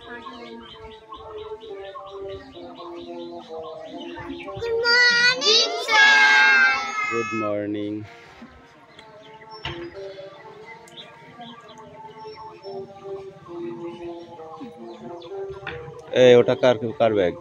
Good morning. এই ওটা কার bag?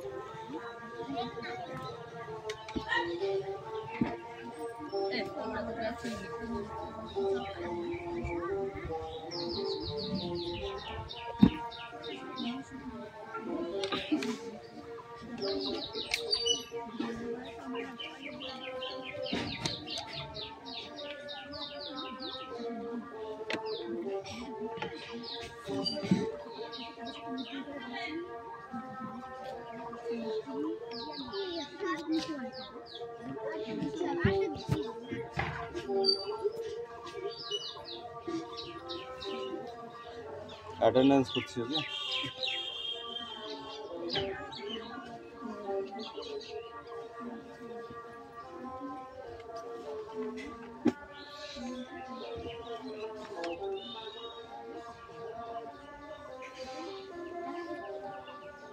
Attendance করছি okay.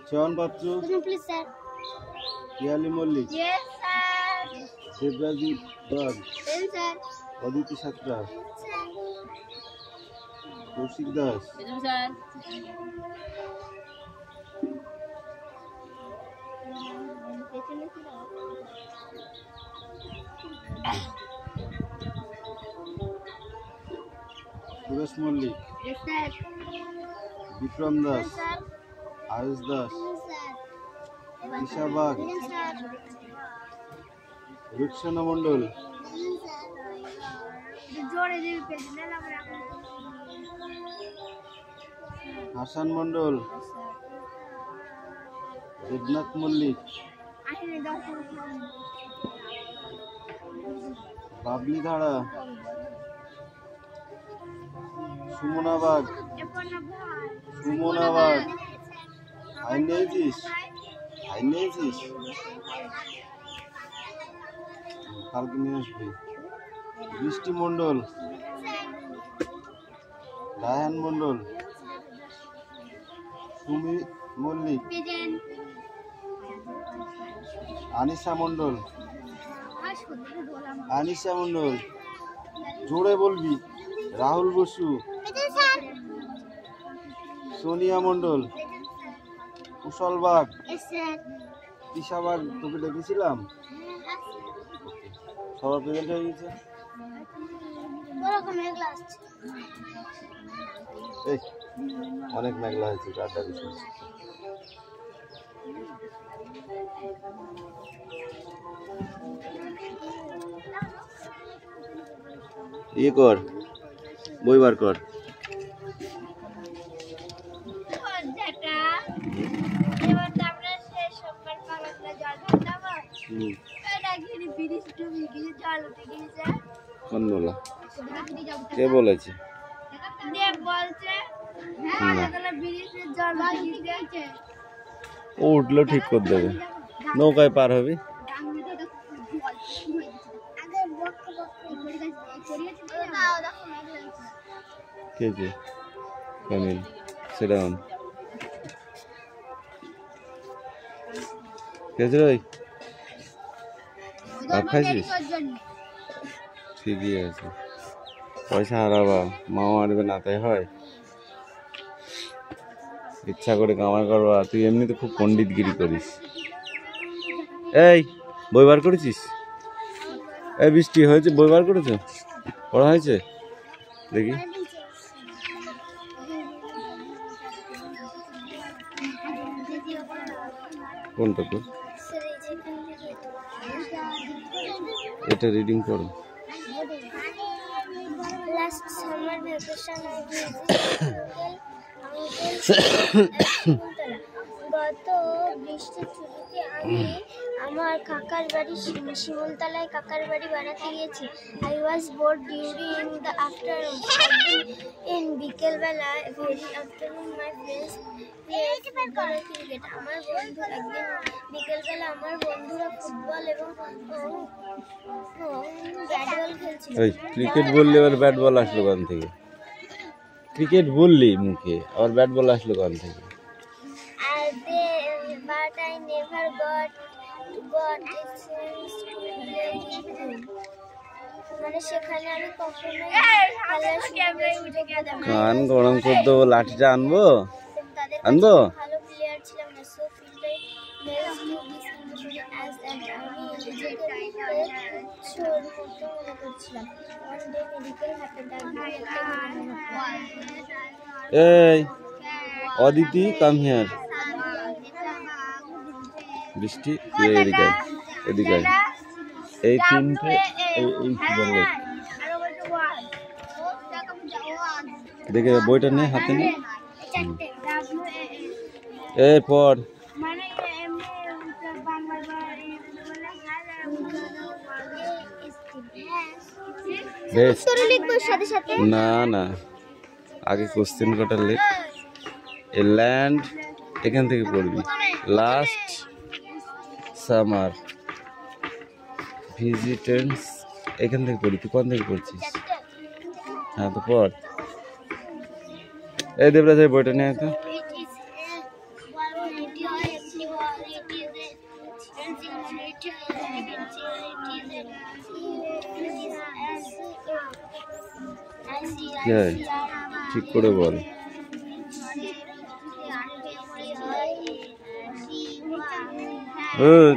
Chayan Patra, please sir. Piyali Mallick, yes sir. Debraji Das, yes sir. Aditi Santra, Kaushik Das, sir. Suresh Mallick, yes sir. Bikram Das, sir. Ayush Das, sir. Isha Bag, sir. Ruksana Mondal, জোরে দিবি পেছনে আমরা। হাসান মণ্ডল, দেবনাথ মল্লিক, আসলে দাও। বাবলি ধারা, সুমনা বাগ, সুমনা বাগ, আইন নিয়েছিস? আইন নিয়েছিস? কালকে নিয়ে আসবি। বৃষ্টি মণ্ডল, রায়হান মণ্ডল, সুমি মল্লিক, আনিশা মণ্ডল, আনিশা মণ্ডল, জোরে বলবি। রাহুল বসু, সোনিয়া মণ্ডল, কুশল বাগ, তিশা বাগ, তোকে ডেকেছিলাম। সবার প্রেজেন্ট হয়ে গেছে। এই অনেক মেঘলা হয়েছে, চারটা কিছু ইয়ে কর, বই বার কর। কোন বলা? কে বলেছে? ও উঠলো ঠিক করে দেবে, নৌকায় পার হবি। কে যে কামিল সেরাউন কেছে রে? ভাত খাইছিস? ঠিকই আছে। পয়সা হারাবা, মা মারবে না, তাই হয়? ইচ্ছা করে কামাই করবা। তুই এমনিতে খুব পণ্ডিতগিরি করিস। এই বই বার করেছিস? এই বৃষ্টি হয়েছে, বই বার করেছো? পড়া হয়েছে? দেখি। কোনটা তো? এটা রিডিং করো। লাস্ট সামার ভ্যাকেশন গত বৃষ্টির ছুটিতে আমি আমার কাকার বাড়ি শিমুলতলায় কাকার বাড়ি বেড়াতে গিয়েছি। I was bored during the afternoon. In বিকেলবেলা very afternoon my friends football cricket. আমার বন্ধু একদিন বিকেলবেলা আমার বন্ধুরা ফুটবল এবং ব্যাট বল খেলছিল। ক্রিকেট বললি আবার ব্যাট বল আসলো কোন থেকে? ক্রিকেট বললি মুখে, আবার ব্যাট বল আসলো কোন থেকে? but I never got a chance to play with him. মানে সেখানে আমি কখনোই খেলার সুযোগ পেতাম না। কান গরম করে দেবো, লাঠিটা আনবো তাদের আনবো ভালো প্লেয়ার ছিলাম না, সো ফিল্ডে males to this individual as that আমি নিজেকে ছোট করতে মনে করছিলাম। ওয়ান ডে মেডিকেল হ্যাপেন্ড এই অদিতি কাম হিয়ার। বৃষ্টি এদিকে এদিকে এই তিনটে এই বললো দেখে বইটা নে হাতে নে। এই পর বেশ লিখবো সাথে সাথে না না আগে কোশ্চেন কটা লেখ। এ ল্যান্ড এখান থেকে পড়বি। লাস্ট সামার ভিজিটেন্স এখান থেকে পড়ি। তুই কোন থেকে পড়ছিস? হ্যাঁ তো পড়। এই দেবরাজ এই বইটা নিয়ে তো। ঠিক করে বল।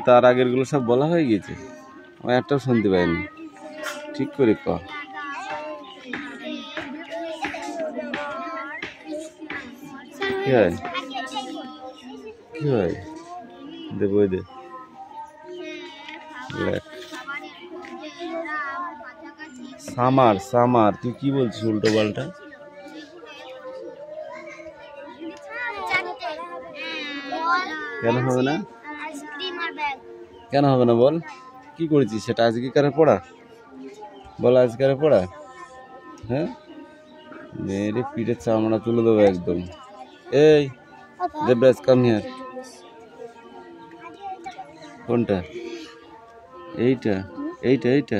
তার আগের গুলো সব বলা হয়ে গেছে, আমি একটাও শুনতে পাইনি। ঠিক করে ক। কি হয় কি হয় দে বই দে। সামার সামার তুই কি বলছিস উল্টো পাল্টা? কেন হবে না? কেন হবে না বল। কি করেছিস সেটা? আজকেকার পড়া বল, আজকের পড়া। হ্যাঁ মেরে পিঠে চামড়া তুলে দেবো একদম। এই দেবরাজ কাম হিয়ার। কোনটা? এইটা এইটা এইটা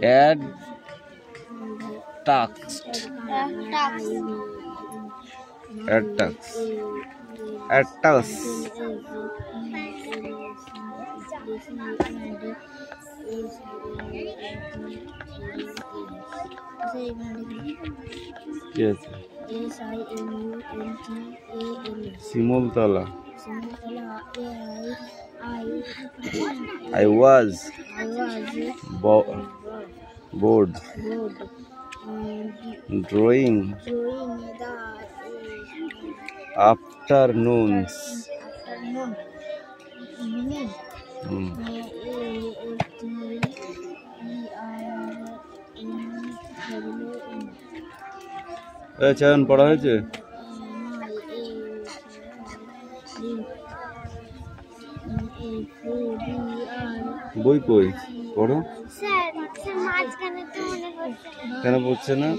অ্যাড টাক্স অ্যাড টাক্স অ্যাড টাক্স কি আছে? Shimultala. I was bored drawing afternoons. চায়ন পড়া হয়েছে? বই কই পড়ো। কেন পড়ছে না?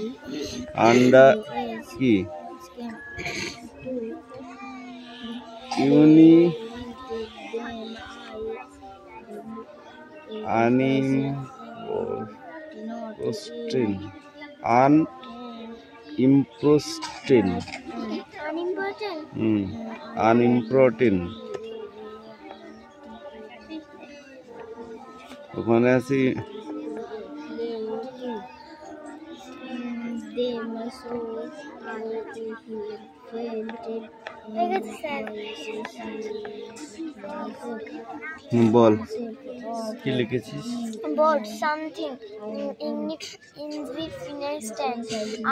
আন্ডার কি ইউনি আনইম্পর্টেন্ট। ওখানে আছি। বল কি লিখেছিস? Bored something insignificant,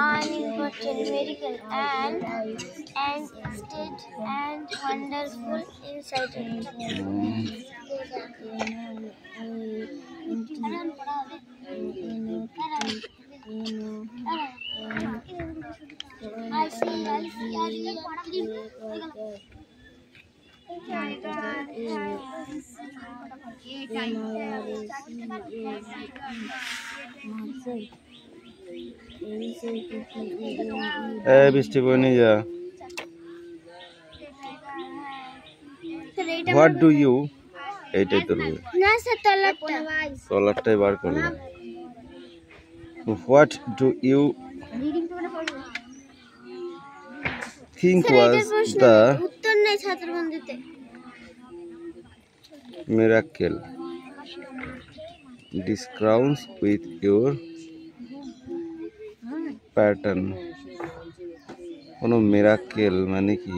unimportant, miracle, and state and wonderful inside it. বৃষ্টি বই নিয়ে যা। হোয়াট ডু ইউ, এইটাই তোর বই। না স্যার তলারটাই বার করলাম। What do you think sir, was এটার প্রশ্ন the উত্তর নেই ছাত্রবন্ধুতে। miracle describes with your pattern? কোনো মিরাকেল মানে কি?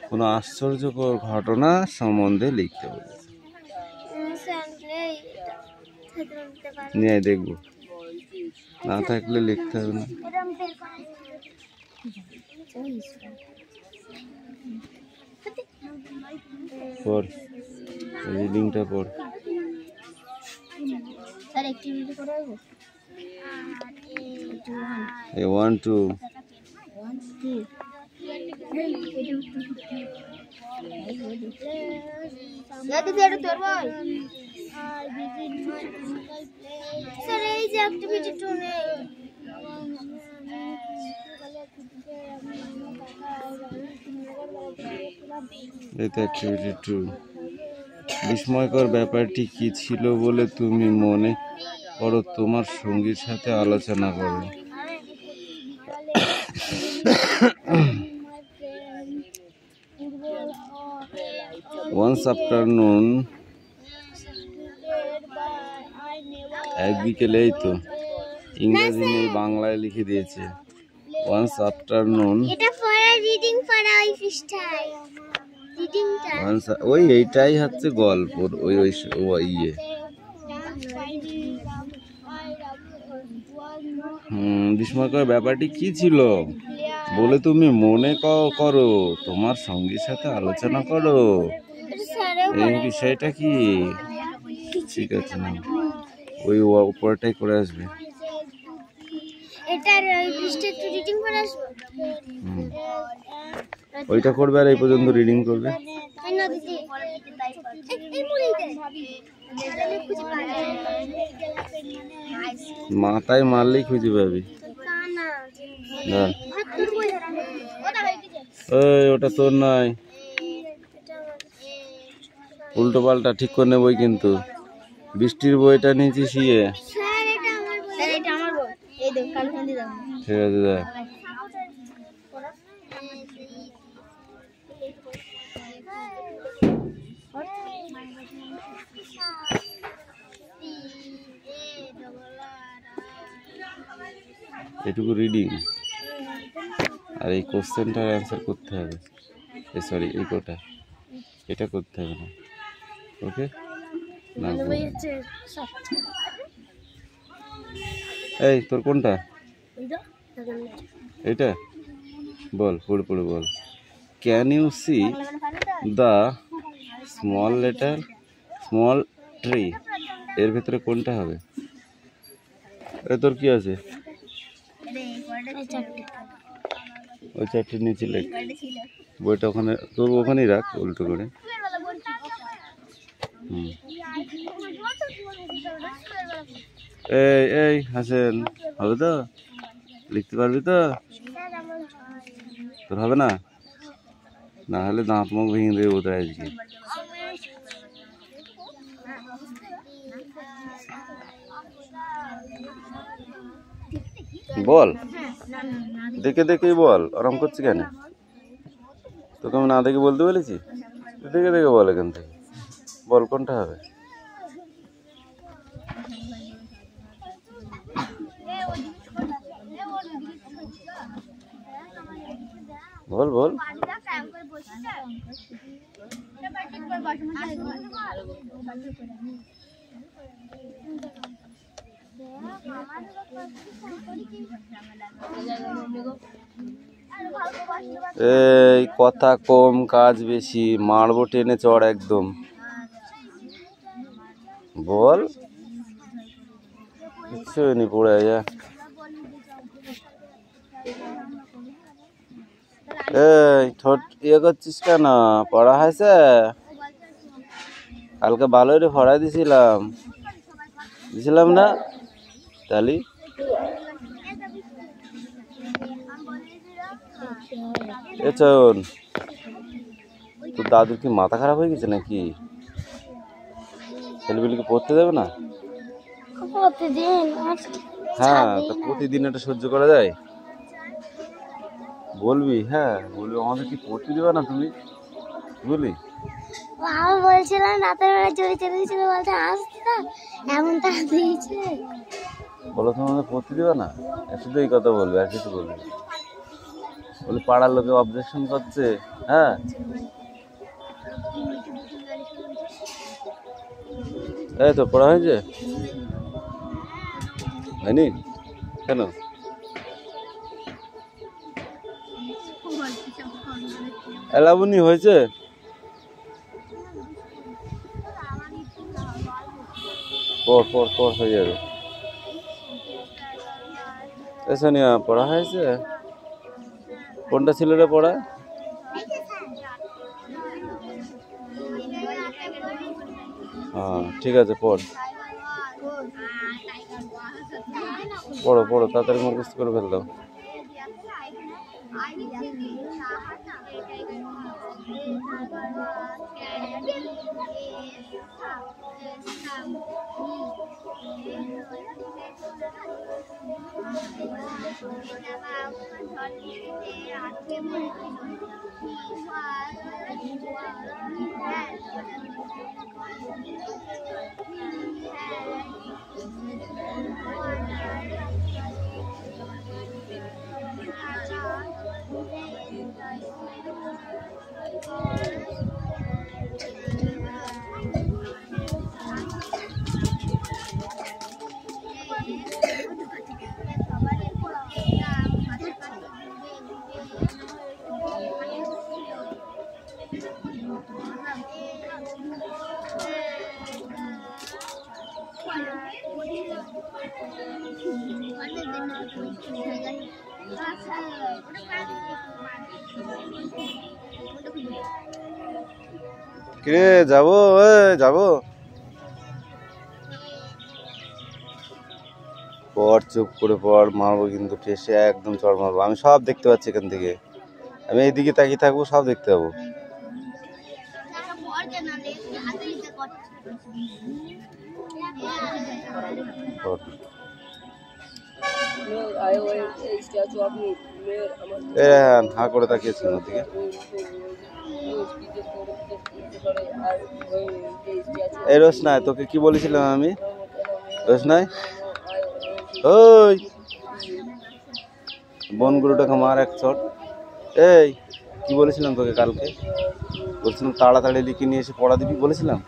কোনো আশ্চর্যকর ঘটনা সম্বন্ধে লিখতে বলেছে। স্যার নেই, এটা ছাত্রবন্ধুতে পারবো না। নিয়ে দেখবো, না থাকলে লিখতে হবে না। এটা আমি বের করে পড়, রিডিংটা পড়। স্যার অ্যাক্টিভিটি করে আসবো। এই 1 2 স্যার এই যে অ্যাক্টিভিটি 2 নেই। এই তো অ্যাক্টিভিটি 2। বিস্ময়কর ব্যাপারটি কি ছিল বলে তুমি মনে করো? তোমার সঙ্গীর সাথে আলোচনা করো। Once afternoon, এক বিকেলে, এই তো ইংরেজি নেই, বাংলায় লিখে দিয়েছে। Once afternoon, এটা পড়া রিডিং পড়া ওই পৃষ্ঠায় রিডিংটা ওই এইটাই হচ্ছে গল্প। ওই ওই ওই ইয়ে বিস্ময়কর ব্যাপারটি কি ছিল বলে তুমি মনে করো? তোমার সঙ্গীর সাথে আলোচনা করো। এই বিষয়টা কি? ঠিক আছে, না ওই উপরটাই করে আসবে। এটার ওই পৃষ্ঠা একটু রিডিং করে আসবো। ওইটা করবে আর এই পর্যন্ত রিডিং করবে। না দিদি, এই মুড়ি দে। তাহলে খুঁজে পাওয়া যাবে। মাথায় মারলেই খুঁজে পাবি। না না, হাত তোর বই ধরা। ওটা হয়ে গেছে। এই ওটা তোর নয়, এটা আমার। উল্টো পাল্টা ঠিক করে নেবই কিন্তু। বৃষ্টির বইটা নিয়েছি শিয়ে। স্যার এটা আমার বই। স্যার এটা আমার বই। এই দেখ কালখান্দি দাও। ঠিক আছে, যা। এটুকু রিডিং আর এই কোশ্চেনটার অ্যান্সার করতে হবে। সরি, এই কোটা এটা করতে হবে না। ওকে না, এই তোর কোনটা? এইটা বল, পড়ে পড়ে বল। Can you see the small tree? এর ভেতরে কোনটা হবে? তোর কি আছে? ওই চারটে নিচে লেখ। বইটা ওখানে, তোর ওখানেই রাখ উল্টো করে। এই এই হাসেন, হবে তো? লিখতে পারবি তো? তোর হবে না? না হলে দাঁত মুখ ভেঙে দেবে বোধ হয় আজকে। বল, দেখে দেখেই বল। আরাম করছি কেন? তোকে আমি না দেখে বলতে বলেছি? দেখে দেখে বল এখান থেকে। বল কোনটা হবে? বল বল। এই কথা কম কাজ বেশি, মারবো টেনে চড় একদম। বল, কিচ্ছু নি, পড়ে যা। এই ঠোঁট ইয়ে করছিস কেন? পড়া হয়েছে? কালকে ভালোই রে পড়াই দিছিলাম না তালি? এ চয়ন, তোর দাদুর কি মাথা খারাপ হয়ে গেছে নাকি? ছেলেপিলিকে পড়তে দেবে না? প্রতিদিন। হ্যাঁ, তো প্রতিদিন এটা সহ্য করা যায়? বলবি, হ্যাঁ বলবি, আমাদের কি পড়তে দেবে না তুমি? বলি ও আমি বলছিলাম রাতের বেলা চলে চলেছিল বলতে আসতে না এমন তারা দিয়েছে। বলো তোমাদের পড়তে দেবে না, শুধু এই কথা বলবে, আর কিছু বলবে না। বলি পাড়ার লোকে অবজেকশন করছে। হ্যাঁ এই তো পড়া হয়েছে, হয়নি কেন? এলাবনি হয়েছে, পড় পড় পড় হয়ে যাবে। সোনিয়া পড়া হয়েছে? কোনটা ছিল রে পড়া? হ্যাঁ ঠিক আছে, পড় পড়ো পড়ো, তাড়াতাড়ি মুখস্থ করে ফেল দাও। কিরে যাবো, যাবো, পড় চুপ করে পড়, মারবো কিন্তু ঠেসে একদম চড় মারবো। আমি সব দেখতে পাচ্ছি এখান থেকে, আমি এইদিকে তাকিয়ে থাকবো, সব দেখতে পাবো। হা করে তাকিয়েছিলাম ওদিকে। এই রোশনাই, তোকে কি বলেছিলাম আমি? রোশনাই, ওই বনগুলোটাকে মার এক চট। এই কি বলেছিলাম তোকে কালকে? বলছিলাম তাড়াতাড়ি লিখে নিয়ে এসে পড়া দিবি বলেছিলাম।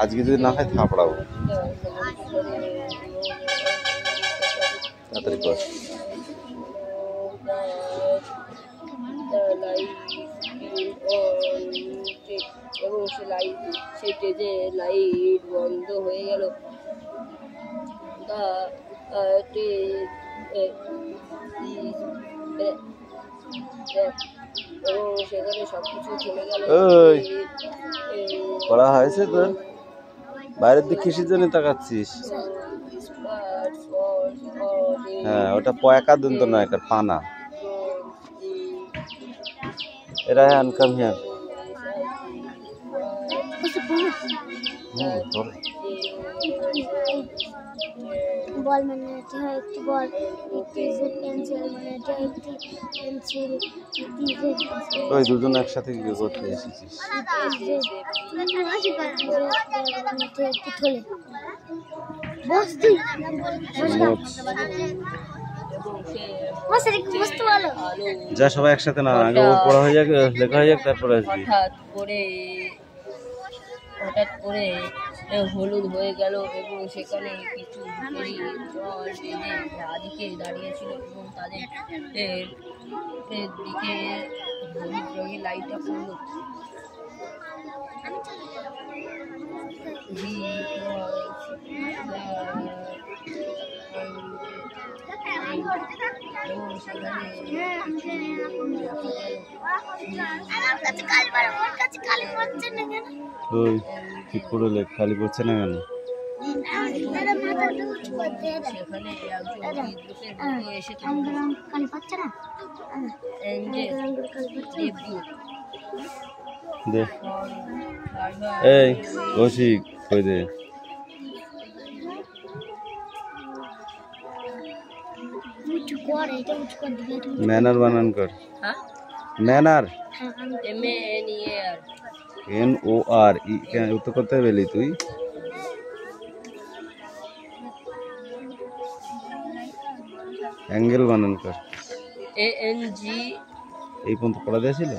আজকে যদি না হয় থাপড়াবো। তাড়াতাড়ি কর। এবং সেই স্টেজে লাইট বন্ধ হয়ে গেল। এবং সেখানে সবকিছু চলে গেল। পড়া হয়েছে তোর? বাইরের দিক কিসের জন্য তাকাচ্ছিস? হ্যাঁ ওটা পয়কা দন্ত নয়, একটা পানা। এরা আনকাম হিয়ার। বল মানে এটা হয় একটি বল, একটি পেন্সিল মানে এটা একটি পেন্সিল, ওই দুজন একসাথে কি করতে এসেছিস? একটি থলে বস্তু যা সবাই একসাথে না, আগে ও পড়া হয়ে যাক, লেখা হয়ে যাক, তারপরে আসবি। হঠাৎ করে হলুদ হয়ে গেল এবং সেখানে কিছু জল বেঁধে চারদিকে দাঁড়িয়েছিল এবং তাদের দিকে হলুদ রঙের লাইটটা পড়লো। ওই ঠিক করে লেখ, খালি পড়ছে না কেন? দে এই কৌশিক কই দে। YouTube কর এটা উঁচু করে দিলে তুমি। ম্যানার বানান কর। হ্যাঁ ম্যানার MANER NOR ও তো করতে পেলি তুই। অ্যাঙ্গেল বানান কর। ANG এই পর্যন্ত পড়া দিয়েছিল।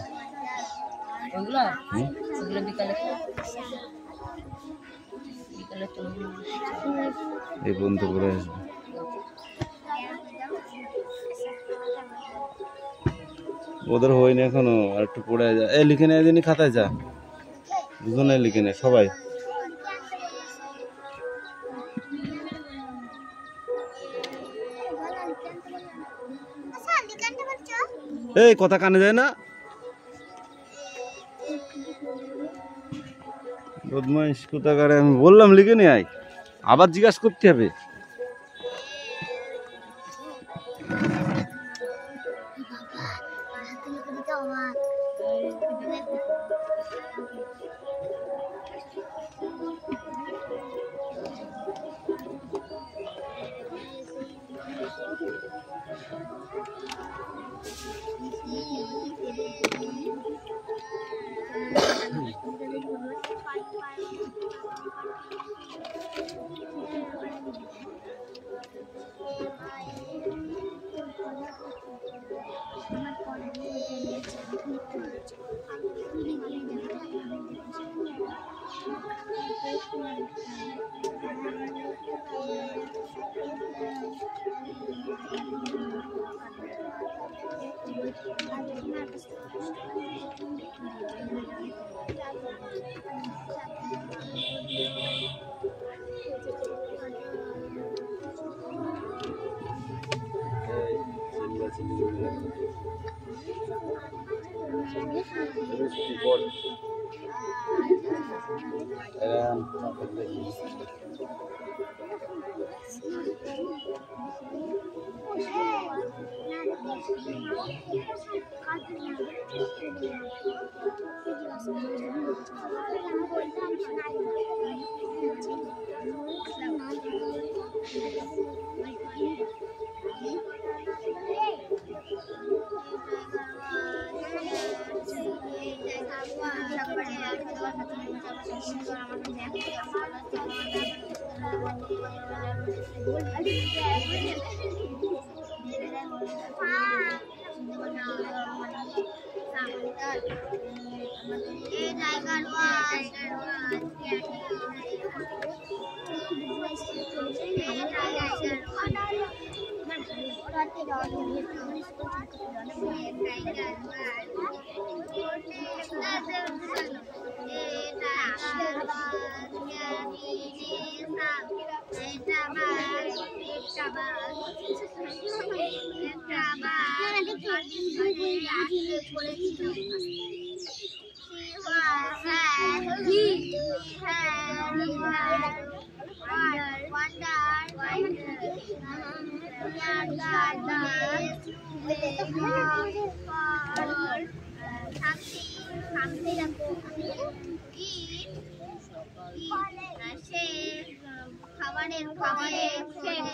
ওগুলো ওগুলো বিকালে তো এই পর্যন্ত পড়ে আসবে। ওদের হয়নি এখনো, আর একটু পড়ে যা। এই লিখে নেয় দিনই খাতায় যা, দুজনে লিখে নে সবাই। এই কথা কানে যায় না, বদমাইশ কোথাকারে। আমি বললাম লিখে নে আয়, আবার জিজ্ঞাসা করতে হবে।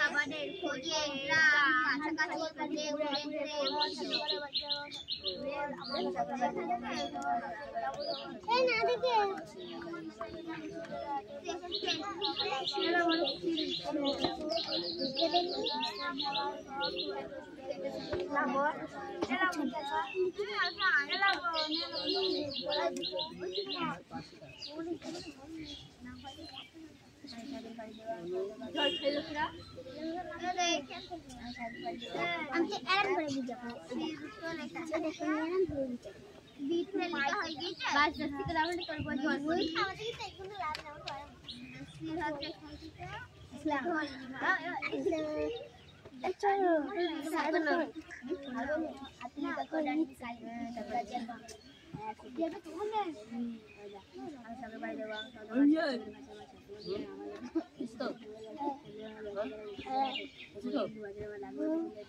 খাবারের খোঁজে কাছাকাছি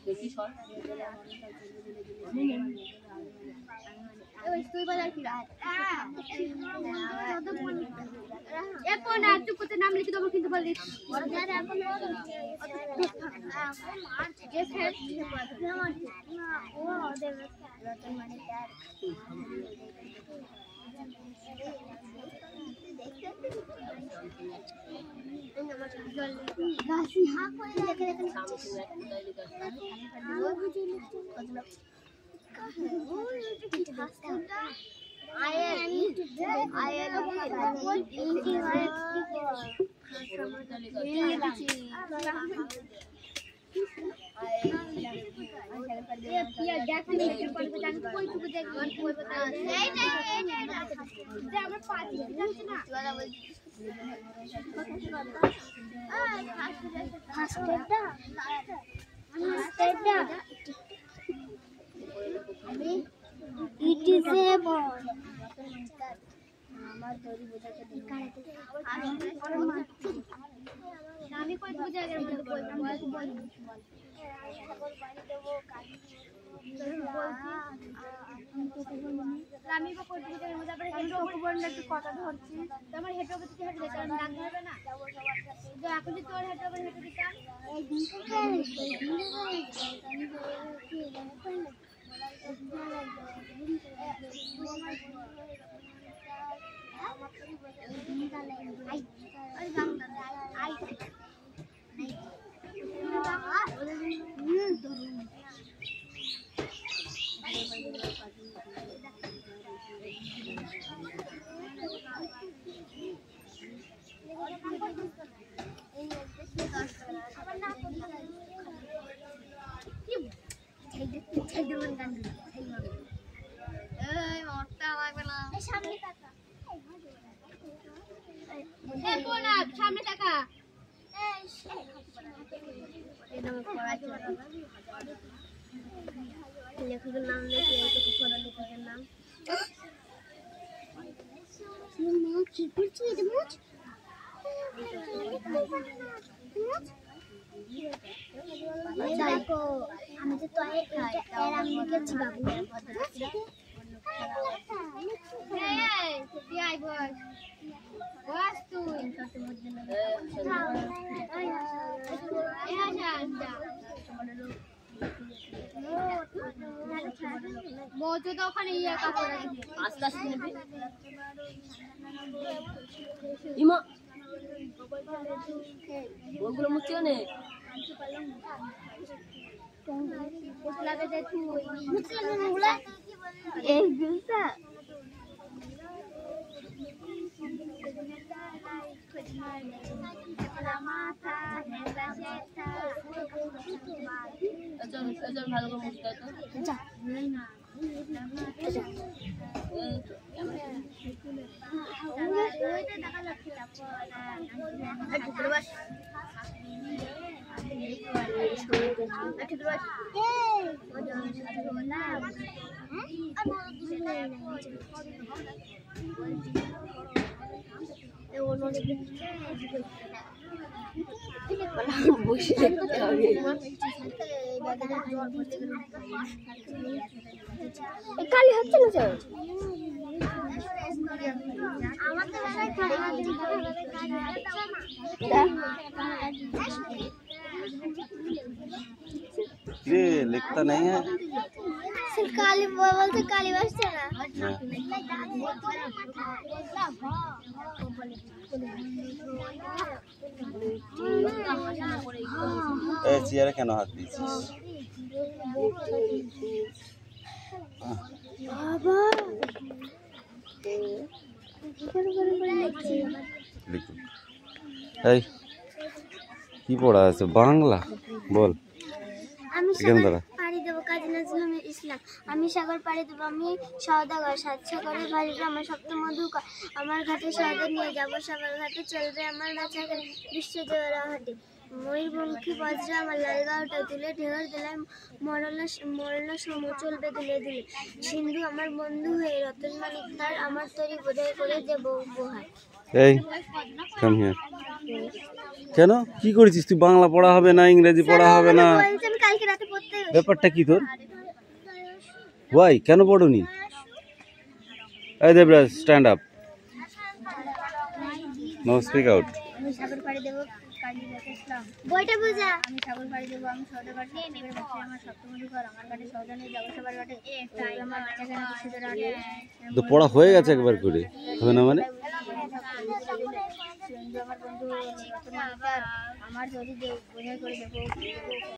দেখি তুই বাজার কি রাত এখন আর তুই কত নাম লিখে দেবো কিন্তু বলিস এখন যে ফের ও ওদের রতন মানে তার গাছি হা করে দেখে দেখে It is a ball. আমি কই পূজা এর মধ্যে বলতাম আমি কই পূজা এর মধ্যে আবার হেড ওপর বললে তুই কথা ধরছিস তোমার হেড ওপর থেকে হেড দিতে ডাক ধরবে না যে এখন যদি তোর হেড ওপর হেড দিতাম এই সামনে টাকা লেখকের নাম লিখে লেখকের নাম কি করছি এটা মুছ দেখো আমি তো তোরে এর আমি লিখেছি বাবু এই তুই আই বস বস তুই মজু তো ওখানে ইয়ে কাপড় আস্তে আস্তে নেবে ইমা ওগুলো মুছে নে লাগে যে তুই মুছলা এই গুলটা চল ভালো করে মুছতে তো যা বসে দেখতে হবে কালি হচ্ছে না স্যার ये लिखता नहीं है काली बोलते काली बसते ना ए চেয়ারে কেন হাত দিছিস বাবা লিখুন এই কি পড়া আছে বাংলা বল আমি এখানে দাঁড়া পাড়ি দেবো কাজী নজরুল ইসলাম আমি সাগর পাড়ি দেবো আমি সওদাগর সাত সাগরের ভারীরা আমার সপ্তম মধুকর আমার ঘাটে সওদা নিয়ে যাবো সাগর ঘাটে চলবে আমার নাচা গান বিশ্ব দেওয়ারা হাটে ময়ূরপঙ্খী বজ্রা আমার লালগাঁওটা তুলে ঢেউর দিলাম মরলা সম চলবে দুলে দুলে সিন্ধু আমার বন্ধু হয়ে রতন মালিক তার আমার তরি বোধহয় করে দেবো উপহার এই কাম হিয়ার কেন কি করেছিস তুই বাংলা পড়া হবে না ইংরেজি পড়া হবে না বলছেন কালকে রাতে পড়তে ব্যাপারটা কি তোর ওয়াই কেন পড়োনি এই Debraj stand up, no speak out. আমি সাগর পাড়ি দেবো কালী ইসলাম বইটা বোঝা। আমি সাগর পাড়ি দেবো, আমি সৌদা কাটে এবার বসে আমার সপ্তমধিকর আমার কাটে সৌদা নেই জগসবার কাটে আমার বাচ্চাকে নাকি সুদের আটে। তো পড়া হয়ে গেছে একবার করে, হবে না মানে? আমার বন্ধু আমার যদি বোঝাই করে দেবো।